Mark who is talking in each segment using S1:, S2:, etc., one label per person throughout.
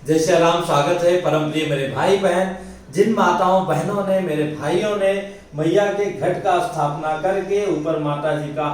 S1: जय श्री राम। स्वागत है परम प्रिय मेरे भाई बहन। जिन माताओं बहनों ने, मेरे भाइयों ने मैया के घट का स्थापना करके, ऊपर माता जी का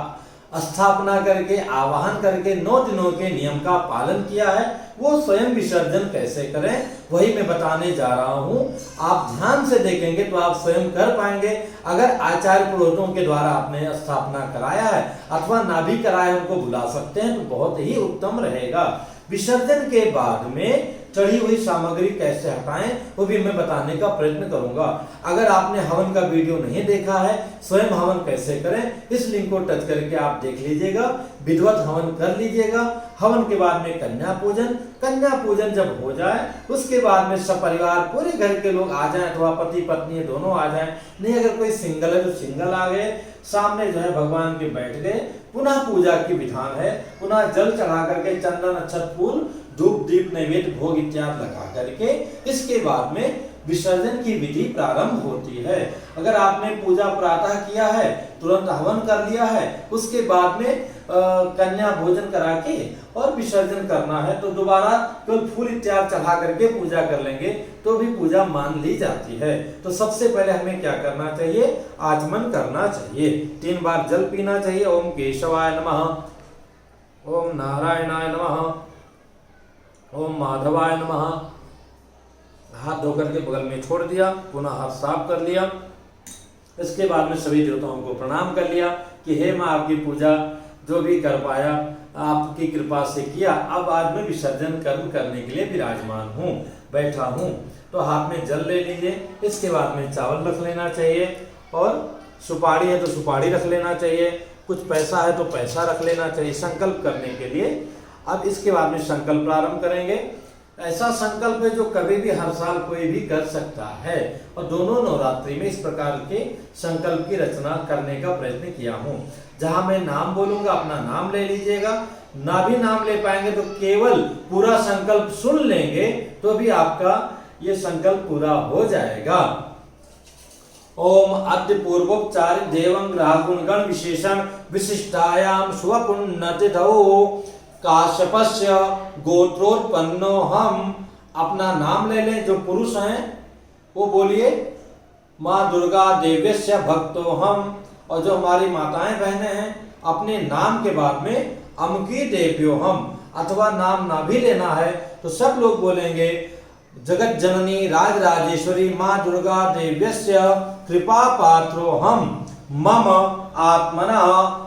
S1: स्थापना करके, आवाहन करके 9 दिनों के नियम का पालन किया है, वो स्वयं विसर्जन कैसे करें वही मैं बताने जा रहा हूँ। आप ध्यान से देखेंगे तो आप स्वयं कर पाएंगे। अगर आचार्य पुरोहितों के द्वारा आपने स्थापना कराया है अथवा ना भी कराया, उनको बुला सकते हैं तो बहुत ही उत्तम रहेगा। विसर्जन के बाद में चढ़ी हुई सामग्री कैसे हटाएं वो भी मैं बताने का प्रयत्न करूंगा। अगर आपने हवन का वीडियो नहीं देखा है, स्वयं हवन कैसे करें, इस लिंक को टच करके आप देख लीजिएगा। विधिवत हवन कर लीजिएगा। हवन के बाद में कन्या पूजन। कन्या पूजन जब हो जाए उसके बाद में सपरिवार पूरे घर के लोग आ जाएं, अथवा पति पत्नी दोनों आ जाएं। नहीं अगर कोई सिंगल है तो सिंगल आ गए, सामने जो है भगवान के बैठ गए। पुनः पूजा की विधान है, पुनः जल चढ़ा करके चंदन अक्षत फूल धूप दीप नैवेद्य भोग इत्यादि लगा करके इसके बाद में विसर्जन की विधि प्रारंभ होती है। अगर आपने पूजा प्रातः किया है, तुरंत हवन कर लिया है, उसके बाद में कन्या भोजन करा के और विसर्जन करना है तो दोबारा केवल फूल इत्यादि चढ़ा करके पूजा कर लेंगे तो भी पूजा मान ली जाती है। तो सबसे पहले हमें क्या करना चाहिए? आचमन करना चाहिए। 3 बार जल पीना चाहिए। ओम केशवाय नमः, ओम नारायणाय नमः, ओम माधवाय नमः। हाथ धो करके बगल में छोड़ दिया, पुनः हाथ साफ कर लिया। इसके बाद में सभी देवताओं को प्रणाम कर लिया कि हे माँ, आपकी पूजा जो भी कर पाया आपकी कृपा से किया। अब आज मैं विसर्जन कर्म करने के लिए विराजमान हूँ, बैठा हूँ। तो हाथ में जल ले लीजिए। इसके बाद में चावल रख लेना चाहिए और सुपारी है तो सुपारी रख लेना चाहिए। कुछ पैसा है तो पैसा रख लेना चाहिए संकल्प करने के लिए। अब इसके बाद में संकल्प प्रारंभ करेंगे। ऐसा संकल्प है जो कभी भी हर साल कोई भी कर सकता है और दोनों नवरात्रि में इस प्रकार के संकल्प की रचना करने का प्रयत्न किया हूँ। जहां मैं नाम बोलूंगा अपना नाम ले लीजिएगा। ना भी नाम ले पाएंगे तो केवल पूरा संकल्प सुन लेंगे तो भी आपका ये संकल्प पूरा हो जाएगा। ओम अद्य पूर्वोपचारित देवं ग्रह गुण गण विशेषण विशिष्टायाम शुभ पुण्यतिथौ काश्यपस्य गोत्रोत्पन्नो हम। अपना नाम ले लें। जो पुरुष हैं वो बोलिए माँ दुर्गा देव्यस्य भक्तो हम, और जो हमारी माताएं बहनें हैं अपने नाम के बाद में अमुकी देव्यो हम, अथवा नाम ना भी लेना है तो सब लोग बोलेंगे जगत जननी राज राजेश्वरी माँ दुर्गा देव्यस्य कृपा पात्रो हम। मम आत्मना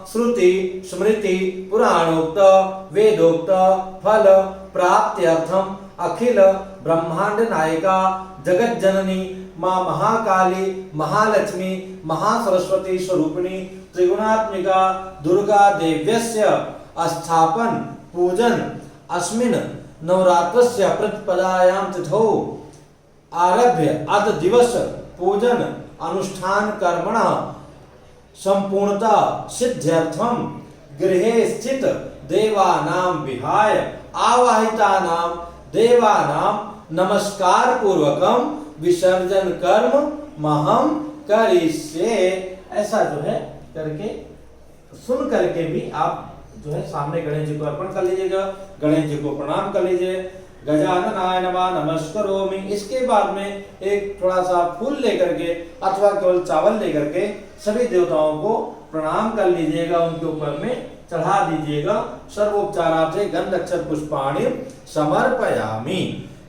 S1: श्रुति स्मृति पुराणोक्त वेदोक्त फल प्राप्त्यर्थम अखिल ब्रह्मांड नायिका जगत जननी माँ महाकाली महालक्ष्मी महासरस्वती स्वरूपिणी त्रिगुणात्मिका दुर्गा देव्यस्य स्थापन पूजन अस्मिन् नवरात्रस्य प्रतिपदायां तिथौ आरभ्य अद दिवस पूजन अनुष्ठान कर्मणः संपूर्णता सिद्ध्यर्थम गृहे स्थित देवानां विहाय आवाहितानां देवानां नमस्कार पूर्वकम विसर्जन कर्म महम करिष्ये। ऐसा जो है करके सुन करके भी आप जो है सामने गणेश जी को अर्पण कर लीजिएगा। गणेश जी को प्रणाम कर लीजिए। गजाननाय नमः नमस्करोमि। इसके बाद में एक थोड़ा सा फूल लेकर के अथवा केवल चावल लेकर के सभी देवताओं को प्रणाम कर लीजिएगा, उनके ऊपर में चढ़ा दीजिएगा। सर्वोपचारार्थे गंध अक्षत पुष्पाणि समर्पयामि।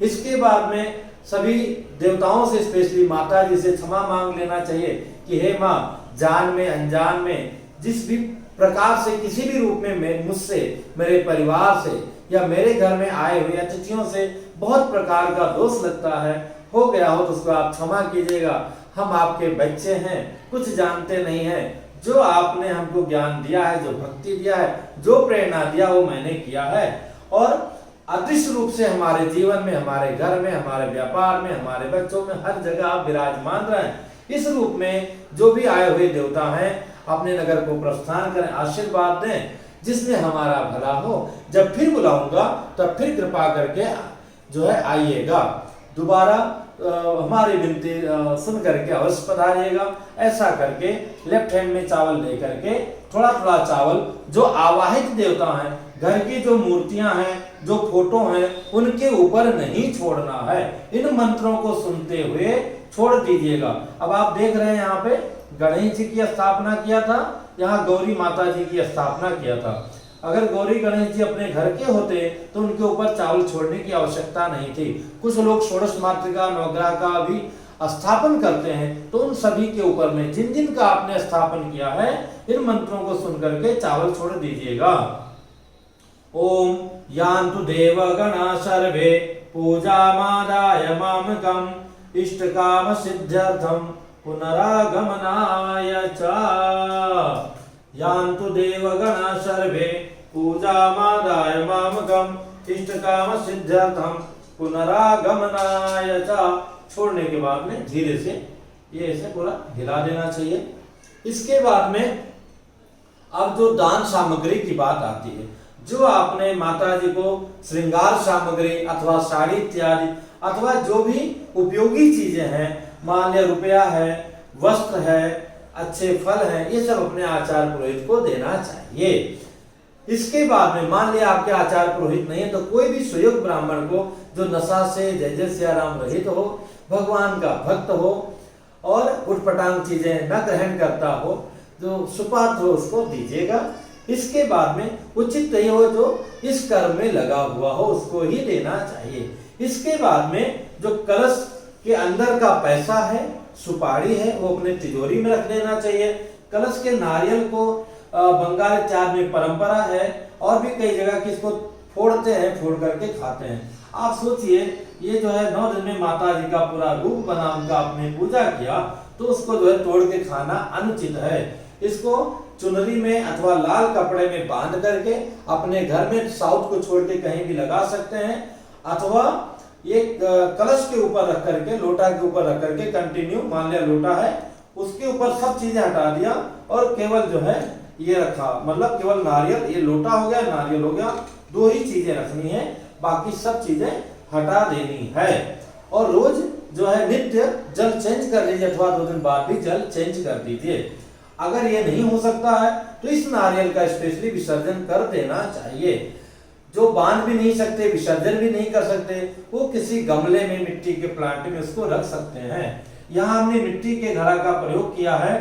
S1: इसके बाद में सभी देवताओं से, स्पेशली माता जी से क्षमा मांग लेना चाहिए कि हे माँ, जान में अनजान में जिस भी प्रकार से किसी भी रूप में मुझसे, मेरे परिवार से या मेरे घर में आए हुए अतिथियों से बहुत प्रकार का दोष लगता है, हो गया हो तो उसको आप क्षमा कीजिएगा। हम आपके बच्चे हैं, कुछ जानते नहीं हैं। जो आपने हमको ज्ञान दिया है, जो भक्ति दिया है, जो प्रेरणा दिया वो मैंने किया है और अदृश्य रूप से हमारे जीवन में, हमारे घर में, हमारे व्यापार में, हमारे बच्चों में हर जगह आप विराजमान रहें। इस रूप में जो भी आए हुए देवता हैं अपने नगर को प्रस्थान करें, आशीर्वाद दें जिसमें हमारा भला हो। जब फिर बुलाऊंगा तब फिर कृपा करके जो है आइएगा। दोबारा हमारी विनती सुन करके अवश्य पधारिएगा। ऐसा करके लेफ्ट हैंड में चावल लेकर के थोड़ा थोड़ा चावल जो आवाहित देवता हैं, घर की जो मूर्तियां हैं जो फोटो हैं उनके ऊपर नहीं छोड़ना है। इन मंत्रों को सुनते हुए छोड़ दीजिएगा। अब आप देख रहे हैं यहाँ पे गणेश जी की स्थापना किया था, यहाँ गौरी माता जी की स्थापना किया था। अगर गौरी गणेश जी अपने घर के होते तो उनके ऊपर चावल छोड़ने की आवश्यकता नहीं थी। कुछ लोग षोडश मातृका नवग्रह का भी स्थापन करते हैं, तो उन सभी के ऊपर में जिन जिन का आपने स्थापन किया है इन मंत्रों को सुन करके चावल छोड़ दीजिएगा। ओम यान्तु देवगणा सर्वे पूजामादाय मामकम् इष्टकाम सिद्ध्यर्थम पुनरागमनाय च। यान्तु देवगणा सर्वे पूजामादाय मामकम् इष्टकाम सिद्ध्यर्थम पुनरागमनाय च। छोड़ने के बाद में धीरे से ये ऐसे पूरा हिला देना चाहिए। इसके बाद में अब जो दान सामग्री की बात आती है, जो आपने माता जी को श्रृंगार सामग्री अथवा साड़ी इत्यादि अथवा जो भी उपयोगी चीजें हैं, मान लिया रुपया है, वस्त्र है, अच्छे फल हैं, ये सब अपने आचार्य पुरोहित को देना चाहिए। इसके बाद में मान लिया आपके आचार्य पुरोहित नहीं है तो कोई भी सुयोग ब्राह्मण को जो नशा से जय जय सिया राम रहित हो, भगवान का भक्त हो और उटपटांग चीजें न ग्रहण करता हो, जो सुपात्र हो उसको दीजिएगा। इसके बाद में उचित ये हो जो इस कर्म में लगा हुआ हो उसको ही देना चाहिए। इसके बाद में जो कलश के अंदर का पैसा है, सुपारी है, वो अपने तिजोरी में रख देना चाहिए। कलश के नारियल को बंगाल इत्यादि में परंपरा है और भी कई जगह किसको फोड़ते हैं, फोड़ करके खाते हैं। आप सोचिए ये जो है 9 दिन में माता जी का पूरा रूप बना, उनका आपने पूजा किया तो उसको जो है तोड़ के खाना अनुचित है। इसको चुनरी में अथवा लाल कपड़े में बांध करके अपने घर में साउथ को छोड़ के कहीं भी लगा सकते हैं, अथवा ये कलश के ऊपर रख करके, लोटा के ऊपर रख करके कंटिन्यू, मान लिया लोटा है उसके ऊपर सब चीजें हटा दिया और केवल जो है ये रखा, मतलब केवल नारियल, ये लोटा हो गया, नारियल हो गया, 2 ही चीजें रखनी है, बाकी सब चीजें हटा देनी है। और रोज जो है नित्य जल चेंज कर लीजिए अथवा 2 दिन बाद भी जल चेंज कर दीजिए। अगर ये नहीं हो सकता है तो इस नारियल का स्पेशली विसर्जन कर देना चाहिए। जो बांध भी नहीं सकते, विसर्जन भी नहीं कर सकते, वो किसी गमले में, मिट्टी के प्लांट में उसको रख सकते हैं। यहाँ हमने मिट्टी के घड़ा का प्रयोग किया है,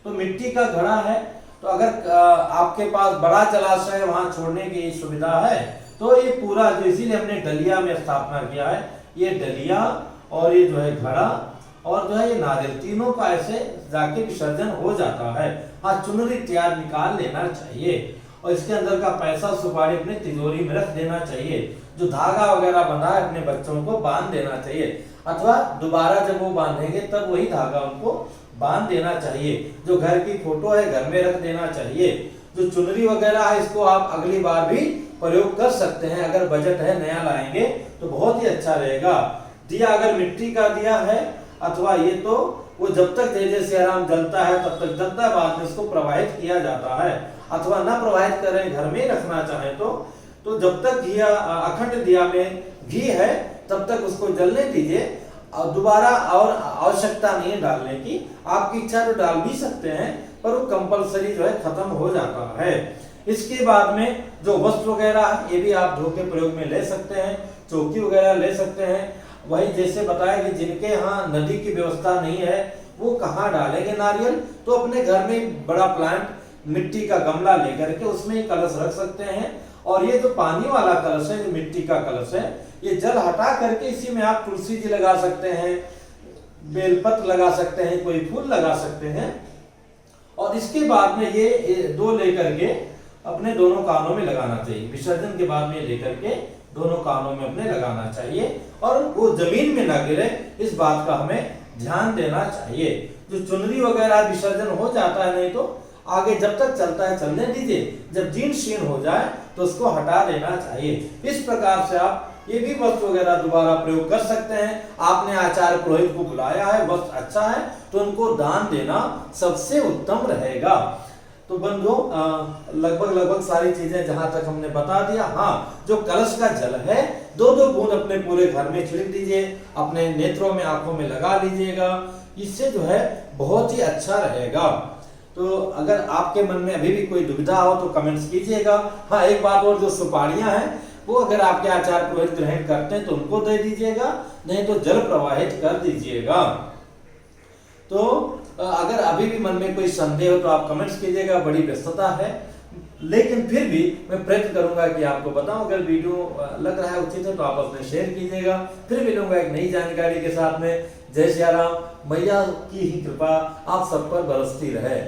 S1: तो मिट्टी का घड़ा है तो अगर आपके पास बड़ा जलाशय है वहां छोड़ने की सुविधा है तो ये पूरा जो, इसीलिए हमने डलिया में स्थापना किया है। ये डलिया और ये जो है घड़ा और जो है ये नारियल, तीनों का ऐसे जाके विसर्जन हो जाता है। हाँ, चुनरी तैयार निकाल लेना चाहिए और इसके अंदर का पैसा सुपारी अपने तिजोरी में रख देना चाहिए। जो धागा वगैरह बंधा है अपने बच्चों को बांध देना चाहिए, अथवा दोबारा जब वो बांधेंगे तब वही धागा उनको बांध देना चाहिए। जो घर की फोटो है घर में रख देना चाहिए। जो चुनरी वगैरह है इसको आप अगली बार भी प्रयोग कर सकते हैं, अगर बजट है नया लाएंगे तो बहुत ही अच्छा रहेगा। दिया अगर मिट्टी का दिया है अथवा ये, तो वो जब तक जय जय सिया राम जलता है तब तक जलता है, बाद में इसको प्रवाहित किया जाता है। अथवा न प्रवाहित करें, घर में रखना चाहे तो जब तक दिया अखंड दिया में घी है तब तक उसको जलने दीजिए। और दोबारा और आवश्यकता नहीं है डालने की, आपकी इच्छा तो डाल भी सकते हैं पर वो कंपलसरी जो है खत्म हो जाता है। इसके बाद में जो वस्त्र वगैरह है ये भी आप धो के प्रयोग में ले सकते हैं, चौकी वगैरह ले सकते हैं। वही जैसे बताया कि जिनके यहाँ नदी की व्यवस्था नहीं है वो कहाँ डालेंगे नारियल, तो अपने घर में बड़ा प्लांट, मिट्टी का गमला लेकर के उसमें कलश रख सकते हैं। और ये जो पानी वाला कलश है, जो मिट्टी का कलश है, ये जल हटा करके इसी में आप तुलसी जी लगा सकते हैं, बेलपत्र लगा सकते हैं, कोई फूल लगा सकते हैं। और इसके बाद में ये 2 लेकर के अपने दोनों कानों में लगाना चाहिए। विसर्जन के बाद में लेकर के दोनों कानों में अपने लगाना चाहिए और वो जमीन में ना गिरे, इस बात का हमें ध्यान देना चाहिए। जो चुनरी वगैरह विसर्जन हो जाता है, नहीं तो आगे जब तक चलता है चलने दीजिए, जब जीर्ण शीर्ण हो जाए तो उसको हटा देना चाहिए। इस प्रकार से आप ये भी वस्त्र वगैरह दोबारा प्रयोग कर सकते हैं। आपने आचार्य पुरोहित को बुलाया है, वस्त्र अच्छा है तो उनको दान देना सबसे उत्तम रहेगा। तो बंधुओं, लगभग सारी चीजें जहां तक हमने बता दिया। हाँ, जो कलश का जल है 2-2 बूंद अपने पूरे घर में छिड़क दीजिए, अपने नेत्रों में, आंखों में लगा लीजिएगा, इससे जो है बहुत ही अच्छा रहेगा। तो अगर आपके मन में अभी भी कोई दुविधा हो तो कमेंट्स कीजिएगा। हाँ, एक बात और, जो सुपारियां हैं वो अगर आपके आचार्य पुरोहित ग्रहण करते हैं तो उनको दे दीजिएगा, नहीं तो जल प्रवाहित कर दीजिएगा। तो अगर अभी भी मन में कोई संदेह हो तो आप कमेंट्स कीजिएगा, बड़ी व्यस्तता है, लेकिन फिर भी मैं प्रयत्न करूंगा कि आपको बताऊं। अगर वीडियो लग रहा है उचित है तो आप अपने शेयर कीजिएगा। फिर मिलूंगा एक नई जानकारी के साथ में। जय सिया राम। मैया की ही कृपा आप सब पर बरसती रहे।